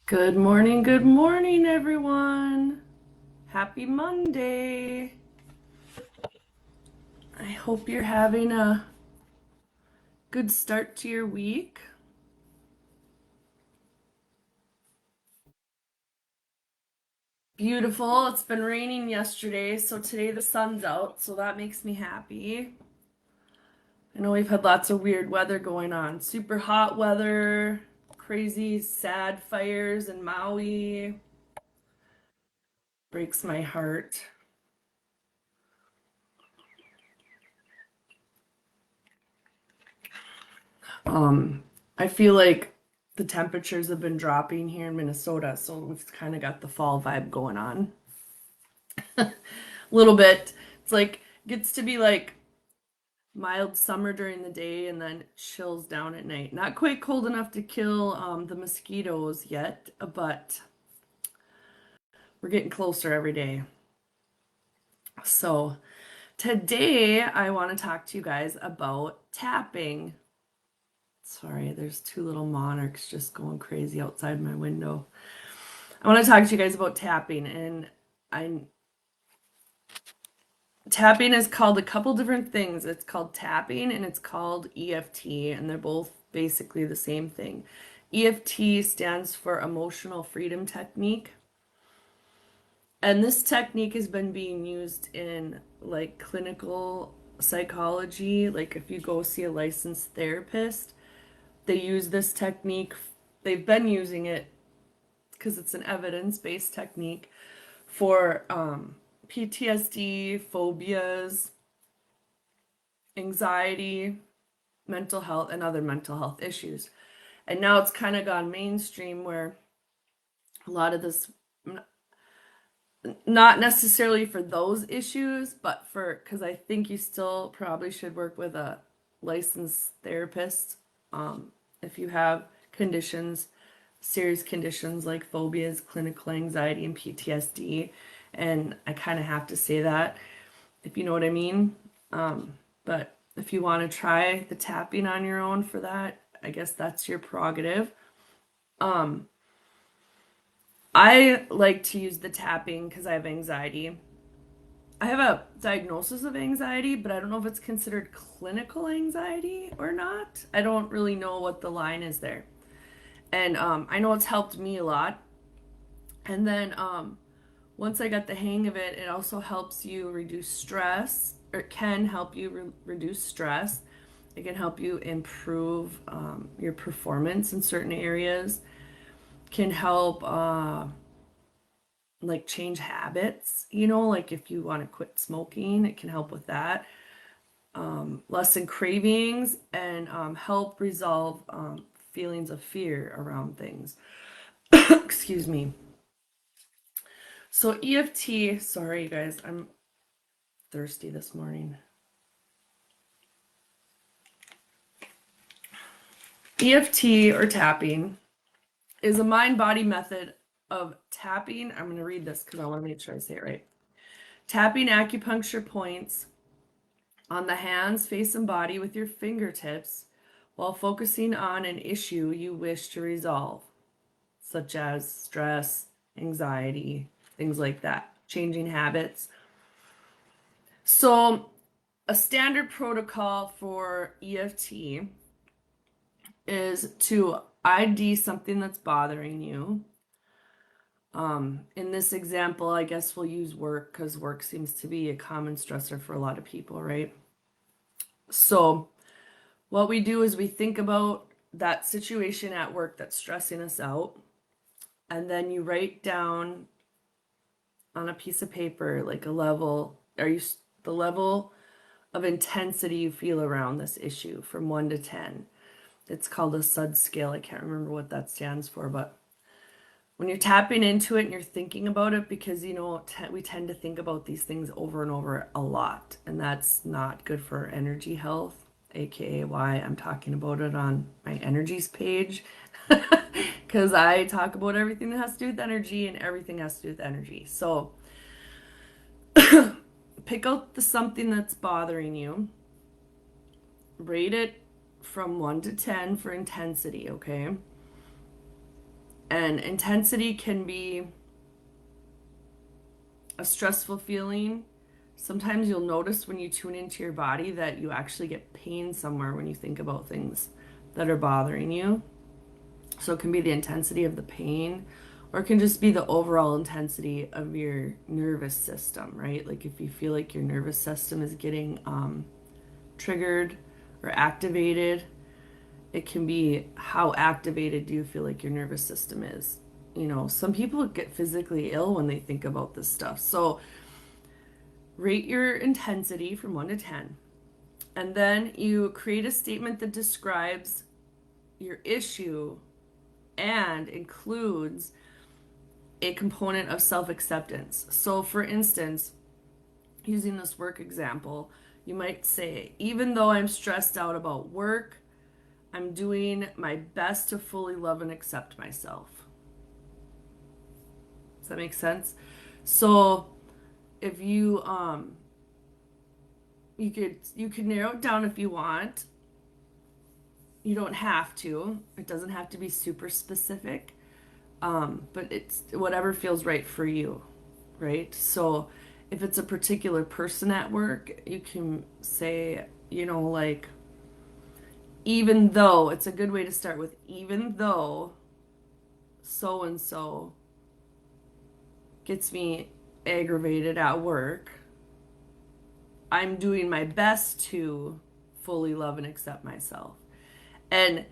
Good morning, everyone. Happy Monday. I hope you're having a good start to your week. Beautiful. It's been raining yesterday, so today the sun's out, so that makes me happy. I know we've had lots of weird weather going on. Super hot weather, crazy sad fires in Maui. Breaks my heart. Um, I feel like the temperatures have been dropping here in Minnesota, so we've kind of got the fall vibe going on. A little bit. It's like gets to be like mild summer during the day and then it chills down at night. Not quite cold enough to kill the mosquitoes yet, but we're getting closer every day. So today I want to talk to you guys about tapping. Sorry, there's two little monarchs just going crazy outside my window. I want to talk to you guys about tapping, and I tapping is called a couple different things. It's called tapping and it's called EFT, and they're both basically the same thing. EFT stands for Emotional Freedom Technique, and this technique has been being used in like clinical psychology. Like if you go see a licensed therapist, they use this technique. They've been using it because it's an evidence-based technique for PTSD, phobias, anxiety, mental health, and other mental health issues. And now it's kind of gone mainstream where a lot of this, not necessarily for those issues, but for, because I think you still probably should work with a licensed therapist if you have conditions, serious conditions like phobias, clinical anxiety, and PTSD. And I kind of have to say that, if you know what I mean. But if you want to try the tapping on your own for that, I guess that's your prerogative. Um, I like to use the tapping because I have anxiety. I have a diagnosis of anxiety, but I don't know if it's considered clinical anxiety or not. I don't really know what the line is there. And I know it's helped me a lot. And then once I got the hang of it, it also helps you reduce stress, or it can help you reduce stress. It can help you improve your performance in certain areas. Can help like change habits. Like if you want to quit smoking, it can help with that. Lessen cravings and help resolve feelings of fear around things. Excuse me. So EFT, sorry you guys, I'm thirsty this morning. EFT or tapping is a mind body method of tapping. I'm going to read this because I want to make sure I say it right. Tapping acupuncture points on the hands, face, and body with your fingertips while focusing on an issue you wish to resolve, such as stress, anxiety, things like that, changing habits. So, a standard protocol for EFT is to ID something that's bothering you. In this example, I guess we'll use work because work seems to be a common stressor for a lot of people, right? So, what we do is we think about that situation at work that's stressing us out, and then you write down on a piece of paper like a level, the level of intensity you feel around this issue from 1 to 10. It's called a SUD scale. I can't remember what that stands for, but when you're tapping into it and you're thinking about it, because we tend to think about these things over and over a lot, and that's not good for energy health, aka why I'm talking about it on my energies page. Because I talk about everything that has to do with energy, and everything has to do with energy. So pick out the something that's bothering you, rate it from 1 to 10 for intensity, okay? And intensity can be a stressful feeling. Sometimes you'll notice when you tune into your body that you actually get pain somewhere when you think about things that are bothering you. So it can be the intensity of the pain, or it can just be the overall intensity of your nervous system, right? Like if you feel like your nervous system is getting triggered or activated, it can be how activated do you feel like your nervous system is. You know, some people get physically ill when they think about this stuff. So rate your intensity from 1 to 10. And then you create a statement that describes your issue and includes a component of self-acceptance. So for instance, using this work example, you might say, even though I'm stressed out about work, I'm doing my best to fully love and accept myself. Does that make sense? So if you you could narrow it down if you want. You don't have to. It doesn't have to be super specific. But it's whatever feels right for you, right? So if it's a particular person at work, you can say, you know, like, even though, it's a good way to start with, even though so and so gets me aggravated at work, I'm doing my best to fully love and accept myself. And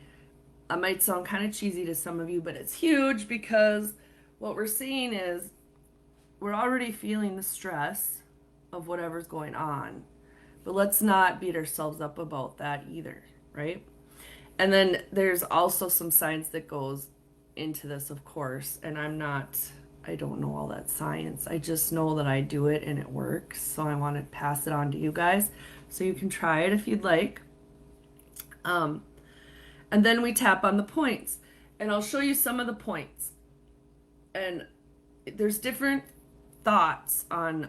it might sound kind of cheesy to some of you, but it's huge because what we're seeing is we're already feeling the stress of whatever's going on. But let's not beat ourselves up about that either, right? And then there's also some science that goes into this, of course, and I don't know all that science. I just know that I do it and it works. So I want to pass it on to you guys so you can try it if you'd like. And then we tap on the points. And I'll show you some of the points. And there's different thoughts on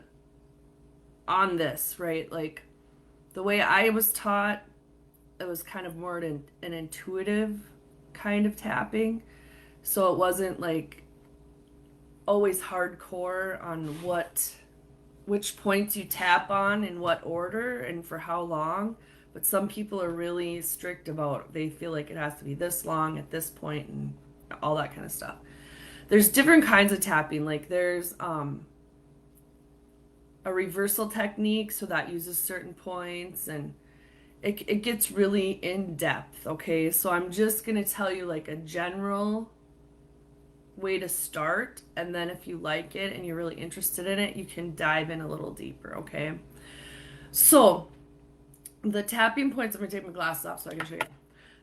this, right? Like the way I was taught, it was kind of more an intuitive kind of tapping. So it wasn't like always hardcore on which points you tap on in what order and for how long. But some people are really strict about, they feel like it has to be this long at this point and all that kind of stuff. There's different kinds of tapping. Like there's a reversal technique, so that uses certain points, and it gets really in depth, okay? So I'm just going to tell you like a general way to start, and then if you like it and you're really interested in it, you can dive in a little deeper, okay? So the tapping points, I'm going to take my glasses off so I can show you.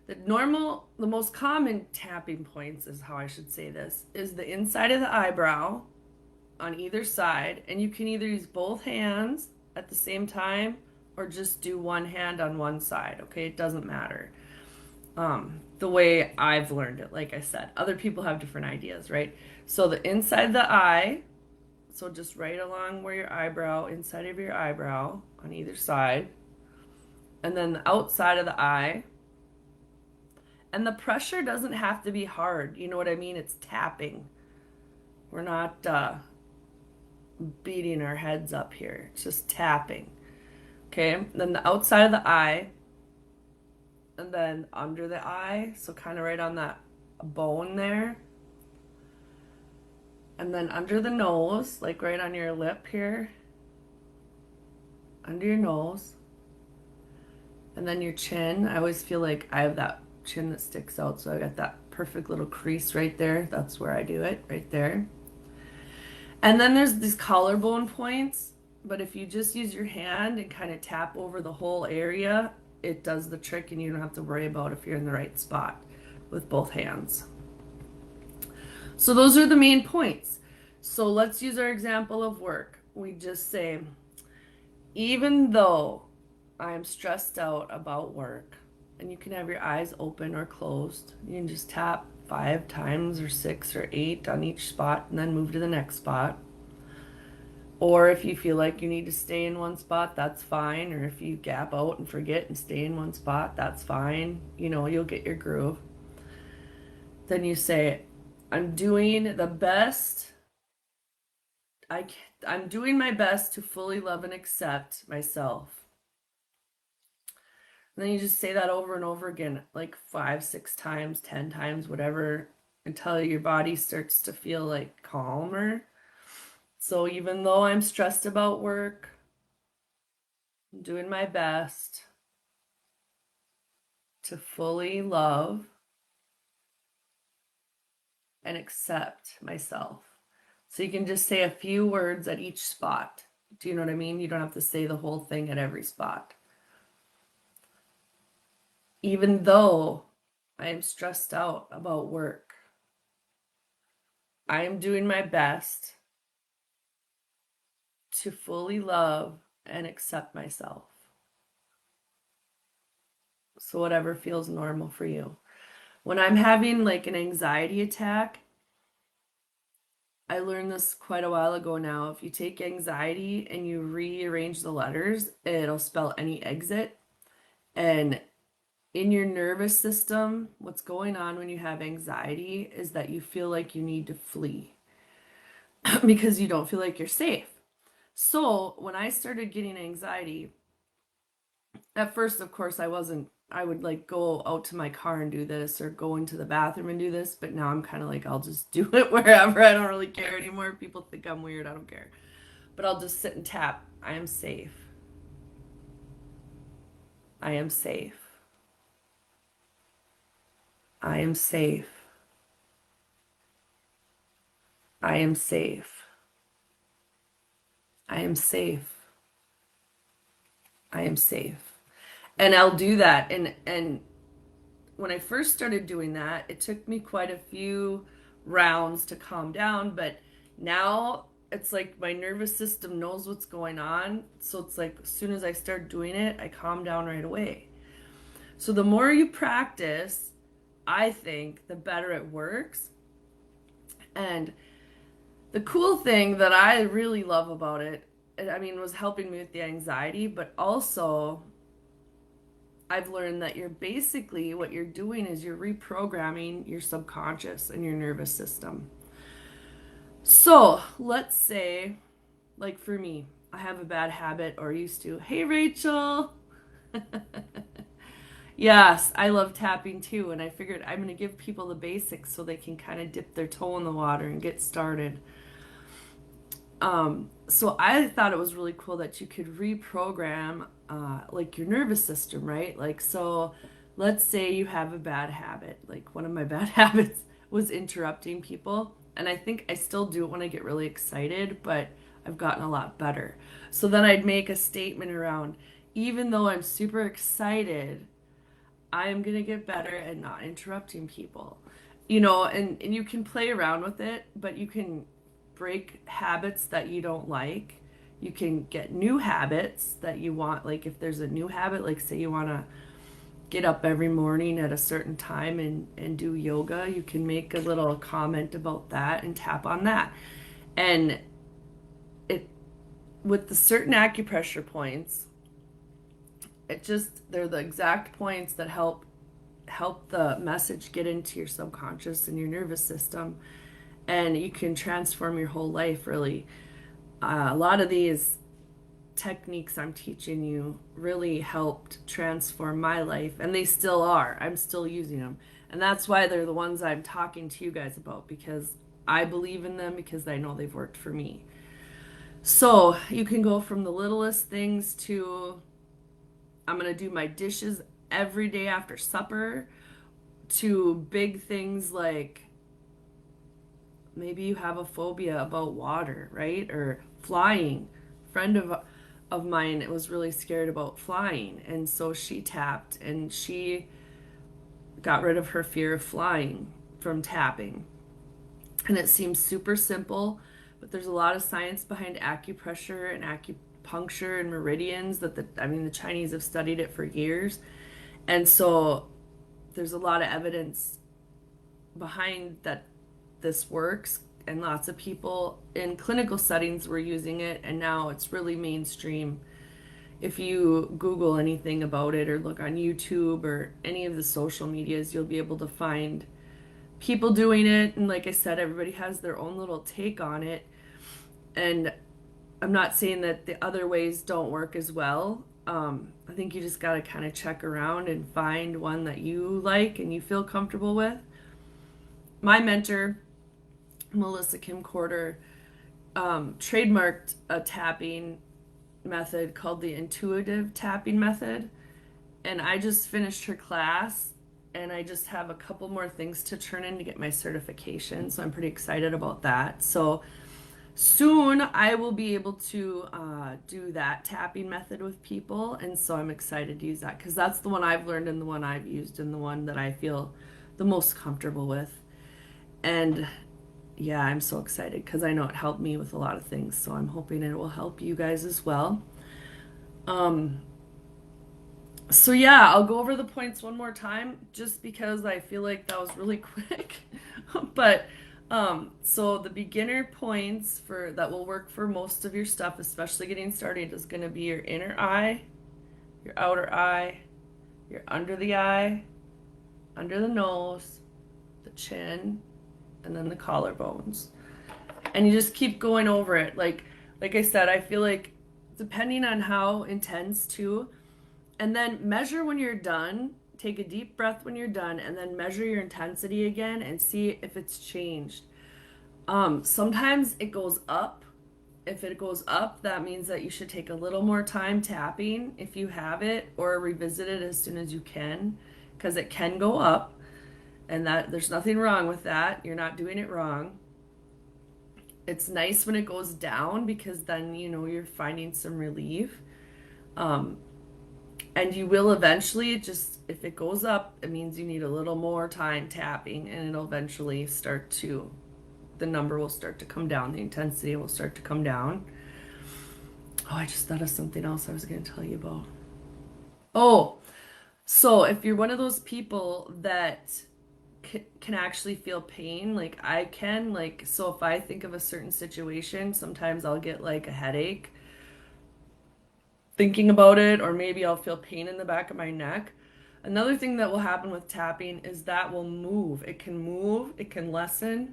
The most common tapping points, is how I should say this, is the inside of the eyebrow on either side. And you can either use both hands at the same time or just do one hand on one side, okay? It doesn't matter. The way I've learned it, like I said, other people have different ideas, right? So the inside of the eye, so just right along where your eyebrow, inside of your eyebrow on either side. And then the outside of the eye. And the pressure doesn't have to be hard. You know what I mean? It's tapping. We're not beating our heads up here. It's just tapping. Okay? Then the outside of the eye. And then under the eye. So kind of right on that bone there. And then under the nose. Like right on your lip here. Under your nose. And then your chin. I always feel like I have that chin that sticks out, so I got that perfect little crease right there. That's where I do it, right there. And then there's these collarbone points, but if you just use your hand and kind of tap over the whole area, it does the trick, and you don't have to worry about if you're in the right spot with both hands. So those are the main points. So let's use our example of work. We just say, even though I'm stressed out about work, and you can have your eyes open or closed. You can just tap 5 times or 6 or 8 on each spot and then move to the next spot. Or if you feel like you need to stay in one spot, that's fine. Or if you gap out and forget and stay in one spot, that's fine. You know, you'll get your groove. Then you say, I'm doing the best. I, I'm doing my best to fully love and accept myself. And then you just say that over and over again, like 5, 6 times, 10 times, whatever, until your body starts to feel like calmer. So even though I'm stressed about work, I'm doing my best to fully love and accept myself. So you can just say a few words at each spot. Do you know what I mean? You don't have to say the whole thing at every spot. Even though I am stressed out about work, I am doing my best to fully love and accept myself. So, whatever feels normal for you. When I'm having like an anxiety attack, I learned this quite a while ago now. If you take anxiety and you rearrange the letters, it'll spell any exit. And in your nervous system, what's going on when you have anxiety is that you feel like you need to flee because you don't feel like you're safe. So when I started getting anxiety, at first, of course, I would like go out to my car and do this or go into the bathroom and do this, but now I'm kind of like, I'll just do it wherever. I don't really care anymore. People think I'm weird. I don't care. But I'll just sit and tap. I am safe. I am safe. I am safe. I am safe. I am safe. I am safe. And I'll do that. And when I first started doing that, it took me quite a few rounds to calm down, but now it's like my nervous system knows what's going on. So it's like as soon as I start doing it, I calm down right away. So the more you practice, I think the better it works. And the cool thing that I really love about it, I mean, was helping me with the anxiety, but also I've learned that you're basically what you're doing is you're reprogramming your subconscious and your nervous system. So let's say, like for me, I have a bad habit or used to. Hey, Rachel. Yes, I love tapping too. And I figured I'm going to give people the basics so they can kind of dip their toe in the water and get started. So I thought it was really cool that you could reprogram like your nervous system, right? Like, so let's say you have a bad habit. Like one of my bad habits was interrupting people. And I think I still do it when I get really excited, but I've gotten a lot better. So then I'd make a statement around, even though I'm super excited, I'm gonna get better at not interrupting people. And you can play around with it, but you can break habits that you don't like. You can get new habits that you want. Like if there's a new habit, like say you want to get up every morning at a certain time and do yoga, you can make a little comment about that and tap on that. And it with the certain acupressure points, they're the exact points that help the message get into your subconscious and your nervous system, and you can transform your whole life really. A lot of these techniques I'm teaching you really helped transform my life, and they still are. I'm still using them, and that's why they're the ones I'm talking to you guys about, because I believe in them, because I know they've worked for me. So you can go from the littlest things to I'm going to do my dishes every day after supper, to big things like maybe you have a phobia about water, right? Or flying. A friend of mine was really scared about flying, and so she tapped and she got rid of her fear of flying from tapping. And it seems super simple, but there's a lot of science behind acupressure and acupuncture and meridians the Chinese have studied it for years. And so there's a lot of evidence behind that this works, and lots of people in clinical settings were using it, and now it's really mainstream. If you Google anything about it or look on YouTube or any of the social medias, you'll be able to find people doing it, and like I said, everybody has their own little take on it. And I'm not saying that the other ways don't work as well. I think you just got to kind of check around and find one that you like and you feel comfortable with. My mentor, Melissa Kim Corder, trademarked a tapping method called the intuitive tapping method. And I just finished her class and I just have a couple more things to turn in to get my certification. So I'm pretty excited about that. So soon I will be able to do that tapping method with people. And so I'm excited to use that because that's the one I've learned and the one I've used and the one that I feel the most comfortable with. And yeah, I'm so excited because I know it helped me with a lot of things. So I'm hoping it will help you guys as well. Um, so yeah, I'll go over the points one more time just because I feel like that was really quick. But so the beginner points for that will work for most of your stuff, especially getting started, is going to be your inner eye, your outer eye, your under the eye, under the nose, the chin, and then the collarbones. And you just keep going over it. Like I said, I feel like depending on how intense too, and then measure when you're done. Take a deep breath when you're done, and then measure your intensity again and see if it's changed. Sometimes it goes up. If it goes up, that means that you should take a little more time tapping if you have it, or revisit it as soon as you can, because it can go up, and that there's nothing wrong with that. You're not doing it wrong. It's nice when it goes down because then you know you're finding some relief. Um, and you will eventually, just if it goes up, it means you need a little more time tapping, and it'll eventually start to, the number will start to come down, the intensity will start to come down. Oh, I just thought of something else I was going to tell you about. Oh, so if you're one of those people that can actually feel pain, like I can, like, so if I think of a certain situation, sometimes I'll get like a headache thinking about it, or maybe I'll feel pain in the back of my neck. Another thing that will happen with tapping is that will move. It can move, it can lessen.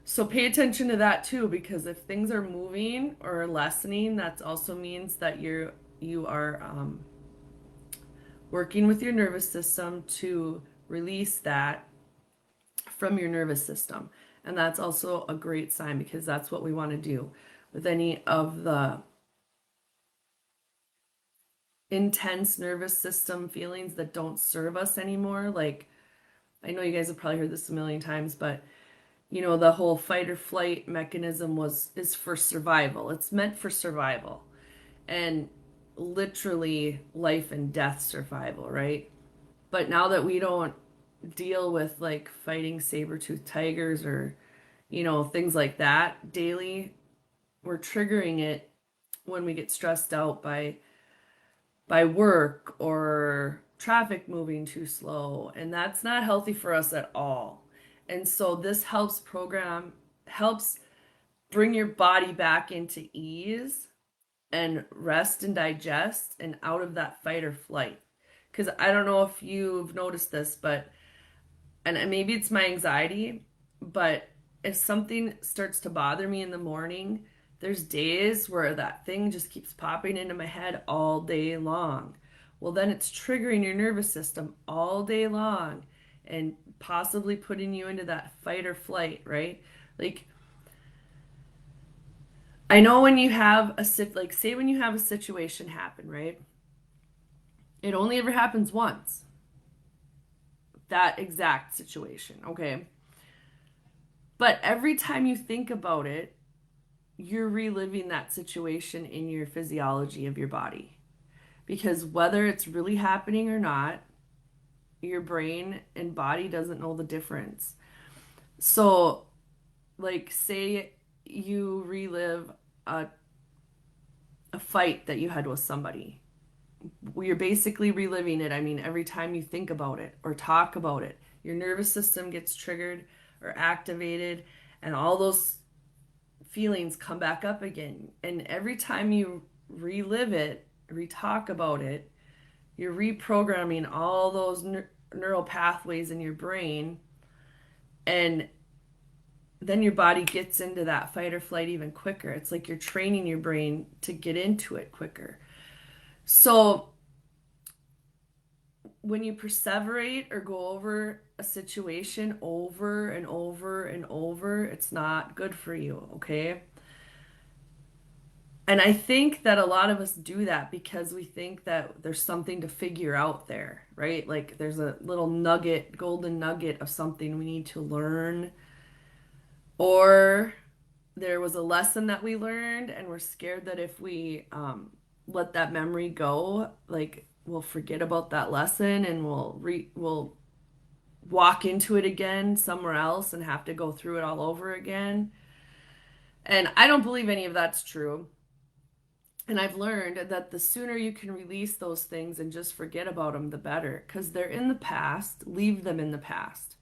So pay attention to that too, because if things are moving or lessening, that also means that you are working with your nervous system to release that from your nervous system. And that's also a great sign because that's what we want to do with any of the intense nervous system feelings that don't serve us anymore. Like, I know you guys have probably heard this a million times, but you know, the whole fight or flight mechanism is for survival. It's meant for survival. And literally life and death survival, right? But now that we don't deal with like fighting saber-toothed tigers or, you know, things like that daily, we're triggering it when we get stressed out by work or traffic moving too slow, and that's not healthy for us at all. And so this helps bring your body back into ease and rest and digest and out of that fight or flight. Because I don't know if you've noticed this, but and maybe it's my anxiety, but if something starts to bother me in the morning, there's days where that thing just keeps popping into my head all day long. Well, then it's triggering your nervous system all day long and possibly putting you into that fight or flight, right? Like, I know when you have like, say when you have a situation happen, right? It only ever happens once, that exact situation, okay? But every time you think about it, you're reliving that situation in your physiology of your body. Because whether it's really happening or not, your brain and body doesn't know the difference. So, like, say you relive a, a fight that you had with somebody. You're basically reliving it. I mean, every time you think about it or talk about it, your nervous system gets triggered or activated, and all those feelings come back up again. And every time you relive it, re-talk about it, you're reprogramming all those neural pathways in your brain And then your body gets into that fight or flight even quicker. It's like you're training your brain to get into it quicker. So when you perseverate or go over a situation over and over and over, it's not good for you, okay? And I think that a lot of us do that because we think that there's something to figure out there, right? Like there's a little nugget, golden nugget of something we need to learn, or there was a lesson that we learned, and we're scared that if we let that memory go, like we'll forget about that lesson and we'll walk into it again somewhere else and have to go through it all over again. And I don't believe any of that's true. And I've learned that the sooner you can release those things and just forget about them, the better, because they're in the past. Leave them in the past.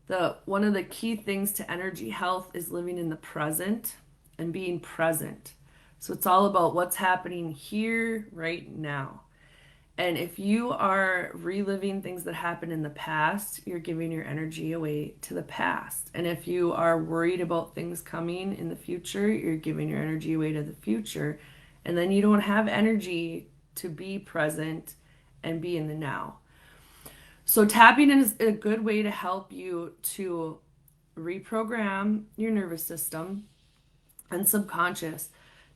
The one of the key things to energy health is living in the present and being present. So it's all about what's happening here right now. And if you are reliving things that happened in the past, you're giving your energy away to the past. And if you are worried about things coming in the future, you're giving your energy away to the future. And then you don't have energy to be present and be in the now. So tapping in is a good way to help you to reprogram your nervous system and subconscious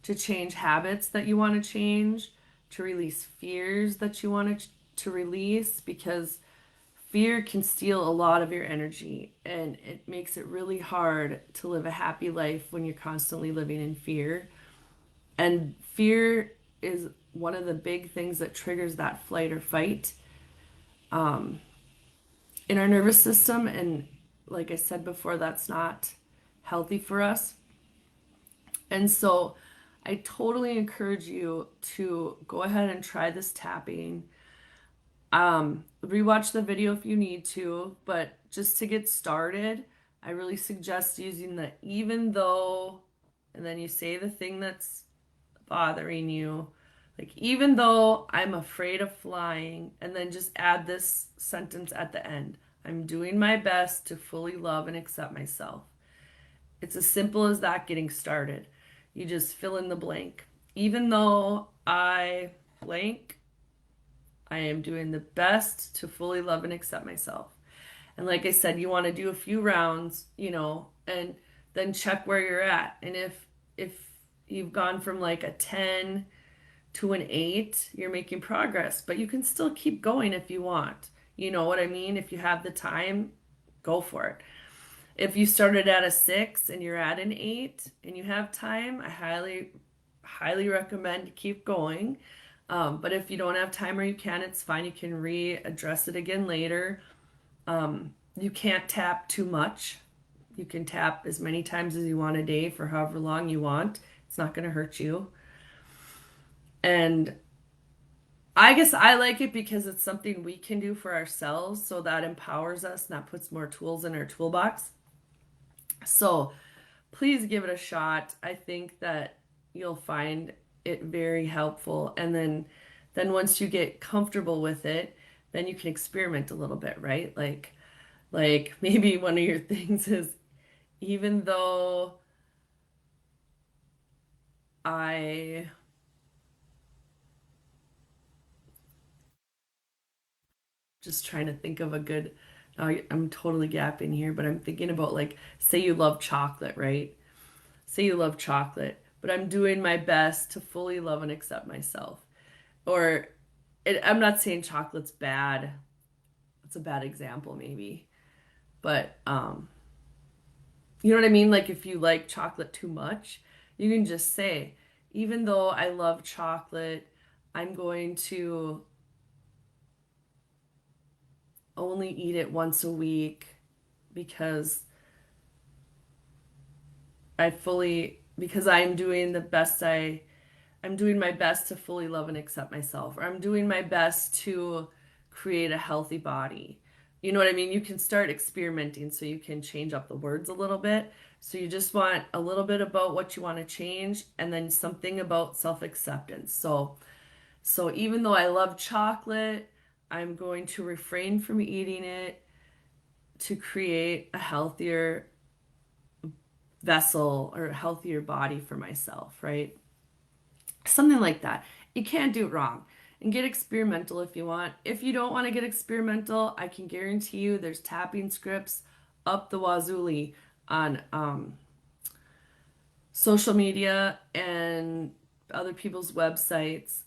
to change habits that you want to change, to release fears that you want to release, because fear can steal a lot of your energy and it makes it really hard to live a happy life when you're constantly living in fear. And fear is one of the big things that triggers that flight or fight in our nervous system. And like I said before, that's not healthy for us. And so I totally encourage you to go ahead and try this tapping. Rewatch the video if you need to, but just to get started, I really suggest using the even though, and then you say the thing that's bothering you. Like, even though I'm afraid of flying, and then just add this sentence at the end. I'm doing my best to fully love and accept myself. It's as simple as that, getting started. You just fill in the blank. Even though I blank, I am doing the best to fully love and accept myself. And like I said, you want to do a few rounds, and then check where you're at. And if you've gone from like a 10 to an 8, you're making progress, but you can still keep going if you want. You know what I mean? If you have the time, go for it. If you started at a 6 and you're at an 8 and you have time, I highly recommend to keep going. But if you don't have time or you can, it's fine. You can readdress it again later. You can't tap too much. You can tap as many times as you want a day for however long you want. It's not going to hurt you. And I guess I like it because it's something we can do for ourselves, so that empowers us and that puts more tools in our toolbox. So please give it a shot. I think that you'll find it very helpful. And then once you get comfortable with it, then you can experiment a little bit, right? Like maybe one of your things is, even though I just trying to think of a good, I'm totally gapping here, but I'm thinking about, like, say you love chocolate, right? Say you love chocolate, but I'm doing my best to fully love and accept myself. Or I'm not saying chocolate's bad. It's a bad example maybe. But you know what I mean? Like, if you like chocolate too much, you can just say, even though I love chocolate, I'm going to only eat it once a week because because I'm doing my best to fully love and accept myself, or I'm doing my best to create a healthy body. You know what I mean? You can start experimenting so you can change up the words a little bit. So you just want a little bit about what you want to change, and then something about self-acceptance. So even though I love chocolate, I'm going to refrain from eating it to create a healthier vessel or a healthier body for myself, right? Something like that. You can't do it wrong. And get experimental if you want. If you don't want to get experimental, I can guarantee you there's tapping scripts up the wazoolie on social media and other people's websites.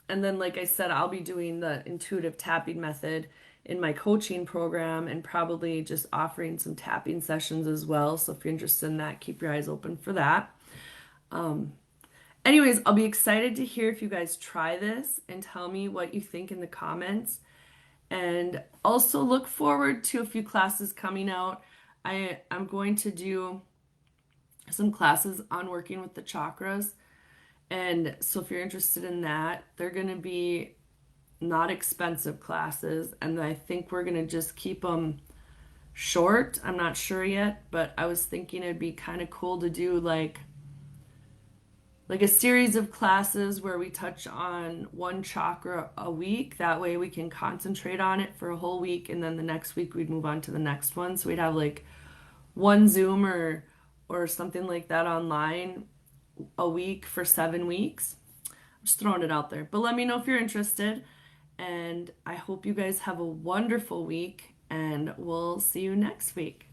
And then, like I said, I'll be doing the intuitive tapping method in my coaching program and probably just offering some tapping sessions as well. So if you're interested in that, keep your eyes open for that. Anyways, I'll be excited to hear if you guys try this and tell me what you think in the comments. And also look forward to a few classes coming out. I'm going to do some classes on working with the chakras. And so if you're interested in that, they're going to be not expensive classes. And I think we're going to just keep them short. I'm not sure yet, but I was thinking it'd be kind of cool to do like a series of classes where we touch on one chakra a week. That way we can concentrate on it for a whole week, and then the next week we'd move on to the next one. So we'd have like one Zoom or something like that online a week for 7 weeks. I'm just throwing it out there. But let me know if you're interested. And I hope you guys have a wonderful week, and we'll see you next week.